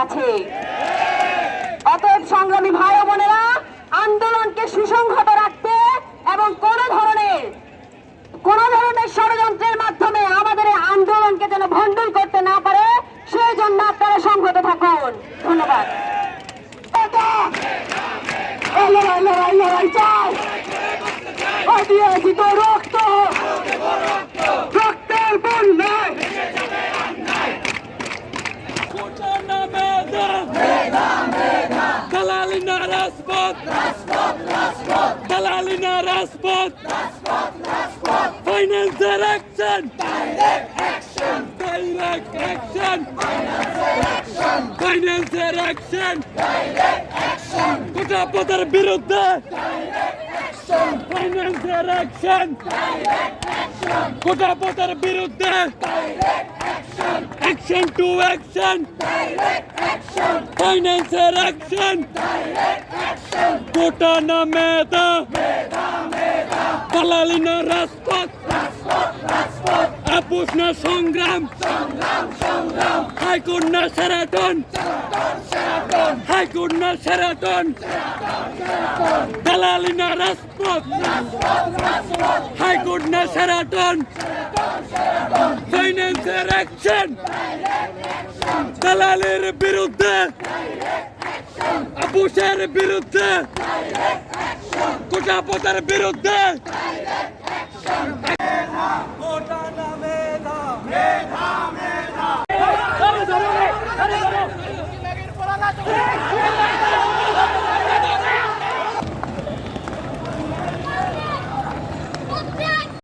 আছে। অতএব সংগ্রামী ভাই ও বোনেরা, আন্দোলনকে সুসংহত রাখতে এবং কোন ধরনের ষড়যন্ত্রের মাধ্যমে আমাদের এই আন্দোলনকে যেন ভণ্ডুল করতে না পারে, সেই জন্য আপনারা সংহত থাকুন। ধন্যবাদ। রক্তের বন্যায় দালালি না রাজপথ, দালালি না রাজপথ, ফাইন্যান্সের অ্যাকশন, ডাইরেক্ট অ্যাকশন, ফাইন্যান্সের অ্যাকশন, গোটা পথের বিরুদ্ধে ফাইন্যান্সের অ্যাকশন, গোটা পথের বিরুদ্ধে অ্যাকশন টু অ্যাকশন, ফাইন্যান্সের অ্যাকশন, গোটা না মেধা, দালালি না রাজপথ, আপোষ না সংগ্রাম, হাইকোর্ট না শেরাটন, হাইকোর্ট না শেরাটন, দালালি না রাজপথ, হাইকোর্ট না শেরাটন, ফাইন্যান্সের অ্যাকশন, দালালের বিরুদ্ধে, আপোষের বিরুদ্ধে, গোটা পথের বিরুদ্ধে। মেধা